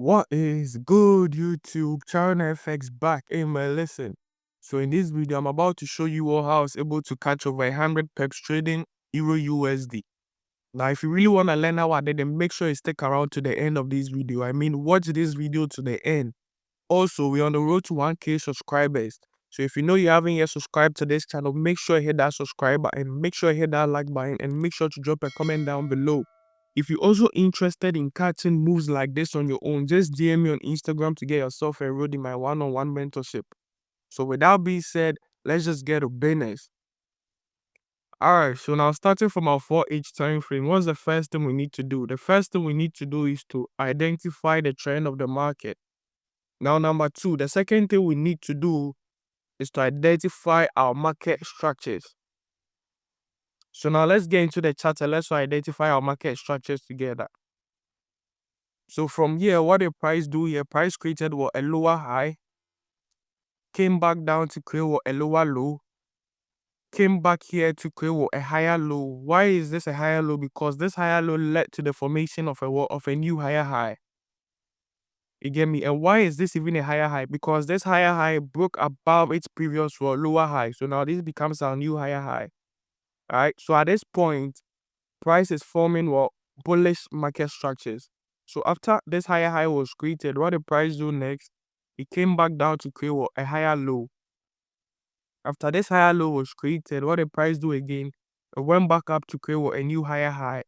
What is good, YouTube? China FX back. Hey man, listen. So in this video, I'm about to show you all how I was able to catch over 100 peps trading Euro USD. Now, if you really want to learn how I did, then make sure you stick around to the end of this video. I mean, watch this video to the end. Also, we're on the road to 1K subscribers. So if you know you haven't yet subscribed to this channel, make sure you hit that subscribe button, make sure you hit that like button, and make sure to drop a comment down below. If you're also interested in catching moves like this on your own, just DM me on Instagram to get yourself enrolled in my one-on-one mentorship. So with that being said, let's just get to business. Alright, so now starting from our 4H time frame, what's the first thing we need to do? The first thing we need to do is to identify the trend of the market. Now, number two, the second thing we need to do is to identify our market structures. So now let's get into the chart and let's identify our market structures together. So from here, what the price do here, price created what a lower high, came back down to create what a lower low, came back here to create what a higher low. Why is this a higher low? Because this higher low led to the formation of a new higher high. You get me? And why is this even a higher high? Because this higher high broke above its previous lower high. So now this becomes our new higher high. Alright, so at this point, price is forming what bullish market structures. So after this higher high was created, what the price do next? It came back down to create what a higher low. After this higher low was created, what the price do again? It went back up to create what a new higher high.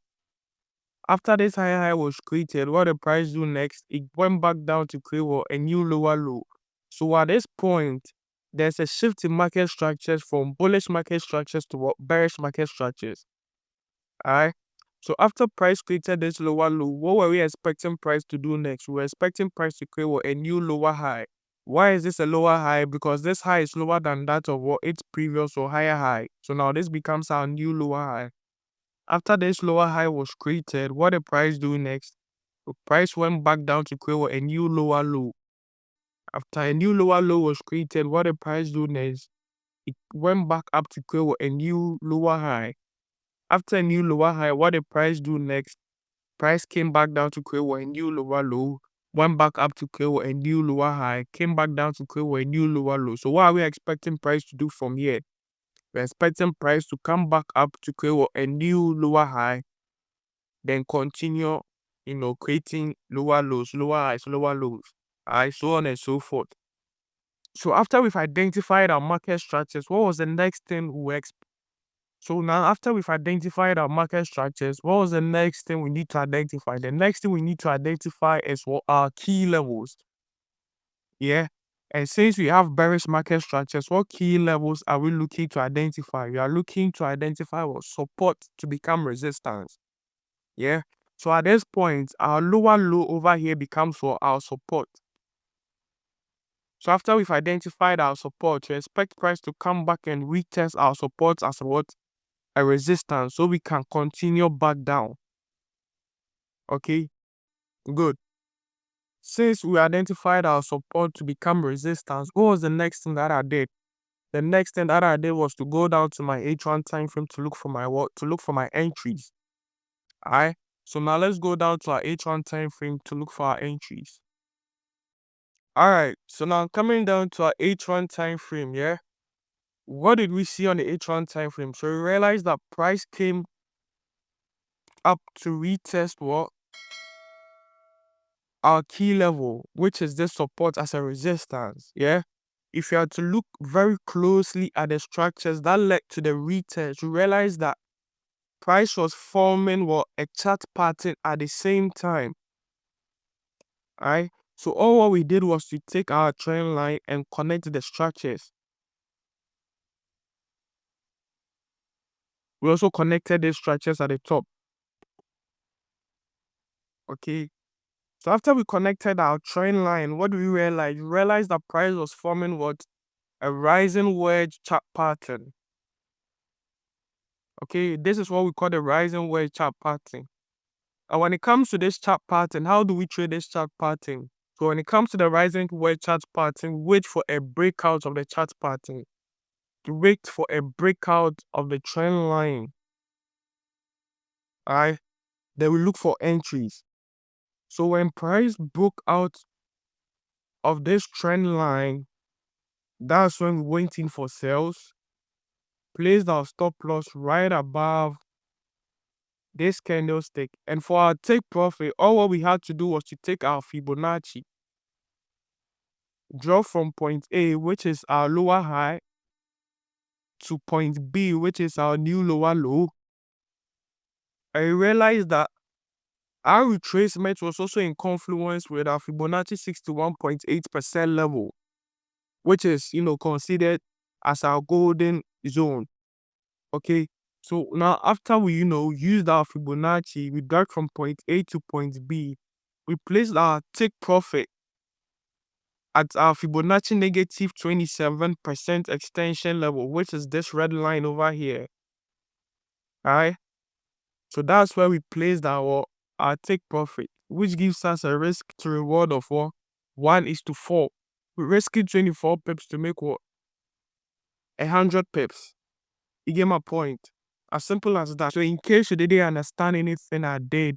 After this higher high was created, what the price do next? It went back down to create what a new lower low. So at this point, there's a shift in market structures from bullish market structures to what bearish market structures. Alright. So after price created this lower low, what were we expecting price to do next? We were expecting price to create what a new lower high. Why is this a lower high? Because this high is lower than that of what its previous or higher high. So now this becomes our new lower high. After this lower high was created, what the price do next? The price went back down to create what a new lower low. After a new lower low was created, what the price do next? It went back up to create what a new lower high. After a new lower high, what the price do next? Price came back down to create what a new lower low, went back up to create what a new lower high, came back down to create what a new lower low. So what are we expecting price to do from here? We're expecting price to come back up to create what a new lower high, then continue, creating lower lows, lower highs, lower lows, so on and so forth. So after we've identified our market structures, what was the next thing we So now after we've identified our market structures, what was the next thing we need to identify? The next thing we need to identify is what our key levels. Yeah. And since we have bearish market structures, what key levels are we looking to identify? We are looking to identify what support to become resistance. Yeah. So at this point, our lower low over here becomes for our support. So after we've identified our support, we expect price to come back and retest our support as what? A resistance, so we can continue back down. Okay, good. Since we identified our support to become resistance, what was the next thing that I did? The next thing that I did was to go down to my H1 time frame to look for my entries. Alright, so now let's go down to our H1 time frame to look for our entries. Alright, so now coming down to our H1 time frame, yeah. What did we see on the H1 time frame? So we realized that price came up to retest what? Our key level, which is this support as a resistance. Yeah. If you are to look very closely at the structures that led to the retest, you realize that price was forming what a chart pattern at the same time. Alright. So all what we did was to take our trend line and connect the structures. We also connected the structures at the top. Okay. So after we connected our trend line, what do we realize? We realized that price was forming what? A rising wedge chart pattern. Okay, this is what we call the rising wedge chart pattern. And when it comes to this chart pattern, how do we trade this chart pattern? So when it comes to the rising wedge chart pattern, wait for a breakout of the chart pattern. Wait for a breakout of the trend line. Alright, then we look for entries. So when price broke out of this trend line, that's when we went in for sales, placed our stop loss right above this candlestick. And for our take profit, all what we had to do was to take our Fibonacci, draw from point A, which is our lower high, to point B, which is our new lower low. I realized that our retracement was also in confluence with our Fibonacci 61.8% level, which is, considered as our golden zone. Okay, so now after we, used our Fibonacci, we got from point A to point B. We placed our take profit at our Fibonacci negative 27% extension level, which is this red line over here. Alright, so that's where we placed our take profit, which gives us a risk to reward of what? 1:4. We risking 24 pips to make what? 100 pips. You get my point? As simple as that. So in case you didn't understand anything I did,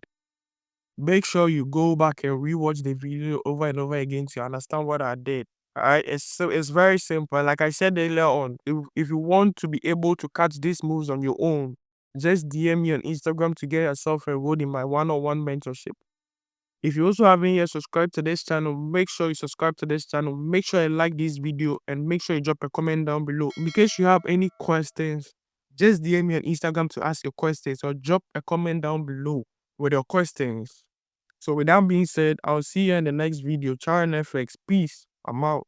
make sure you go back and rewatch the video over and over again to understand what I did. Alright, it's very simple. Like I said earlier on, if you want to be able to catch these moves on your own, just DM me on Instagram to get yourself enrolled in my one-on-one mentorship. If you also haven't yet subscribed to this channel, make sure you subscribe to this channel. Make sure you like this video and make sure you drop a comment down below. In case you have any questions, just DM me on Instagram to ask your questions or drop a comment down below with your questions. So with that being said, I'll see you in the next video. Ciao and FX. Peace. I'm out.